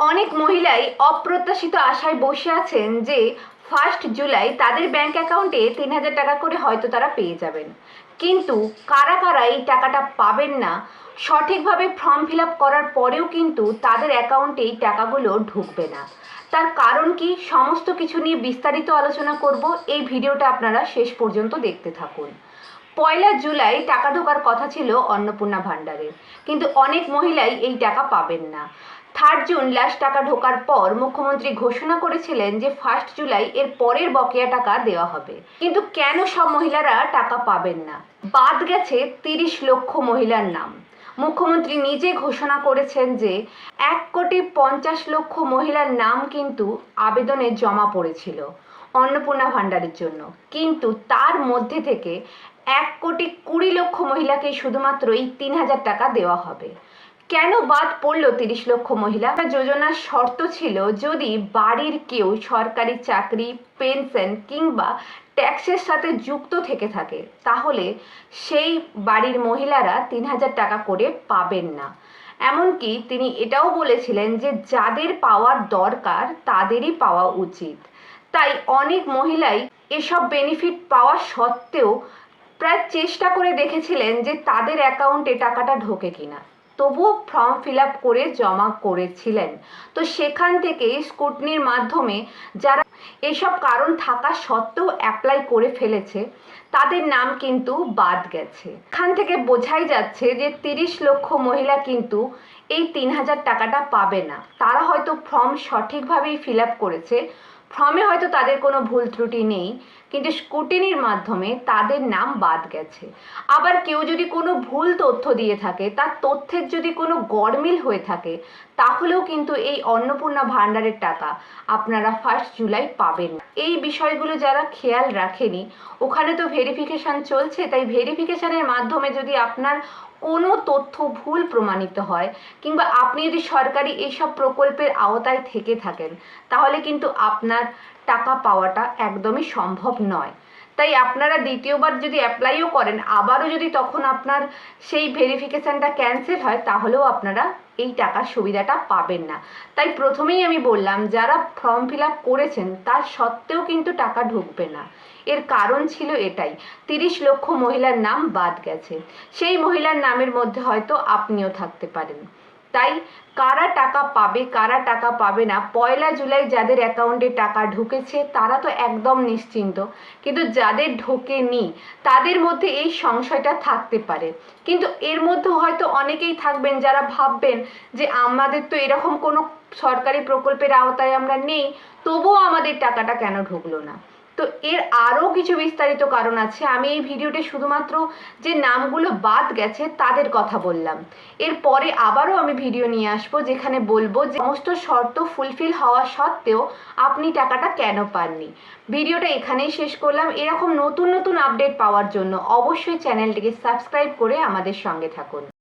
অনেক মহিলাই অপ্রত্যাশিত আশায় বসে আছেন যে 1 জুলাই তাদের ব্যাংক অ্যাকাউন্টে 3,000 টাকা করে হয়তো তারা পেয়ে যাবেন। কিন্তু কারা কারা এই টাকাটা পাবেন না, সঠিকভাবে ফর্ম ফিল আপ করার পরেও কিন্তু তাদের অ্যাকাউন্টে এই টাকাগুলো ঢুকবে না। তার কারণ কি, সমস্ত কিছু নিয়ে বিস্তারিত আলোচনা করব। এই ভিডিওটা আপনারা শেষ পর্যন্ত দেখতে থাকুন। 1 জুলাই টাকা ঢোকার কথা ছিল অন্নপূর্ণা ভাণ্ডারের, কিন্তু অনেক মহিলাই এই টাকা পাবেন না। 3 জুন লাস্ট টাকা ঢোকার পর মুখ্যমন্ত্রী ঘোষণা করেছিলেন যে 1 জুলাই এর পরের বকেয়া টাকা দেওয়া হবে। কিন্তু কেন সব মহিলারা টাকা পাবেন না? বাদ গেছে 30 লক্ষ মহিলার নাম। মুখ্যমন্ত্রী নিজে ঘোষণা করেছেন যে 1,50,00,000 মহিলার নাম কিন্তু আবেদনে জমা পড়েছিল অন্নপূর্ণা ভাণ্ডারের জন্য, কিন্তু তার মধ্যে থেকে 1,20,00,000 মহিলাকে শুধুমাত্র এই 3,000 টাকা দেওয়া হবে। কেন বাদ পড়লো 30 লক্ষ মহিলা? যোজনার শর্ত ছিল যদি বাড়ির কেউ সরকারি চাকরি, পেনশন কিংবা ট্যাক্সের সাথে যুক্ত থেকে থাকে তাহলে সেই বাড়ির মহিলারা 3,000 টাকা করে পাবেন না। এমনকি তিনি এটাও বলেছিলেন যে যাদের পাওয়ার দরকার তাদেরই পাওয়া উচিত। তাই অনেক মহিলাই এসব বেনিফিট পাওয়া সত্ত্বেও প্রায় চেষ্টা করে দেখেছিলেন যে তাদের অ্যাকাউন্টে টাকাটা ঢোকে কিনা, তবুও ফর্ম ফিল আপ করে জমা করেছিলেন। তো সেখান থেকে স্কুটনির মাধ্যমে যারা এসব কারণ থাকা সত্ত্বেও অ্যাপ্লাই করে ফেলেছে তাদের নাম কিন্তু বাদ গেছে। এখান থেকে বোঝাই যাচ্ছে যে 30 লক্ষ মহিলা কিন্তু এই 3,000 টাকাটা পাবে না। তারা হয়তো ফর্ম সঠিকভাবেই ফিল আপ করেছে, ফর্মে হয়তো তাদের কোনো ভুল ত্রুটি নেই, কিন্তু স্ক্রুটিনির মাধ্যমে তাদের নাম বাদ গেছে। আবার কেউ যদি কোনো ভুল তথ্য দিয়ে থাকে, তার তথ্যের যদি কোনো গড়মিল হয়ে থাকে, তাহলেও কিন্তু এই অন্নপূর্ণা ভাণ্ডারের টাকা আপনারা 1 জুলাই পাবেন না। এই বিষয়গুলো যারা খেয়াল রাখেনি, ওখানে তো ভেরিফিকেশান চলছে, তাই ভেরিফিকেশানের মাধ্যমে যদি আপনার কোনো তথ্য ভুল প্রমাণিত হয় কিংবা আপনি যদি সরকারি এইসব প্রকল্পের আওতায় থেকে থাকেন, তাহলে কিন্তু আপনার টাকা পাওয়াটা একদমই সম্ভব নয়। তাই আপনারা দ্বিতীয়বার যদি অ্যাপ্লাইও করেন, আবারও যদি তখন আপনার সেই ভেরিফিকেশানটা ক্যান্সেল হয়, তাহলেও আপনারা এই টাকার সুবিধাটা পাবেন না। তাই প্রথমেই আমি বললাম, যারা ফর্ম ফিল আপ করেছেন তার সত্ত্বেও কিন্তু টাকা ঢুকবে না। এর কারণ ছিল এটাই, 30 লক্ষ মহিলার নাম বাদ গেছে। সেই মহিলার নামের মধ্যে হয়তো আপনিও থাকতে পারেন। তাই কারা টাকা পাবে কারা টাকা পাবে না, 1 জুলাই যাদের অ্যাকাউন্টে টাকা ঢুকেছে তারা তো একদম নিশ্চিন্ত, কিন্তু যাদের ঢোকেনি তাদের মধ্যে এই সংশয়টা থাকতে পারে। কিন্তু এর মধ্যে হয়তো অনেকেই থাকবেন যারা ভাববেন যে আমাদের তো এরকম কোনো সরকারি প্রকল্পের আওতায় আমরা নেই, তবুও আমাদের টাকাটা কেন ঢুকলো না। তো এর আরও কিছু বিস্তারিত কারণ আছে। আমি এই ভিডিওতে শুধুমাত্র যে নামগুলো বাদ গেছে তাদের কথা বললাম। এরপরে আবারও আমি ভিডিও নিয়ে আসবো যেখানে বলবো যে সমস্ত শর্ত ফুলফিল হওয়া সত্ত্বেও আপনি টাকাটা কেন পাননি। ভিডিওটা এখানেই শেষ করলাম। এরকম নতুন নতুন আপডেট পাওয়ার জন্য অবশ্যই চ্যানেলটিকে সাবস্ক্রাইব করে আমাদের সঙ্গে থাকুন।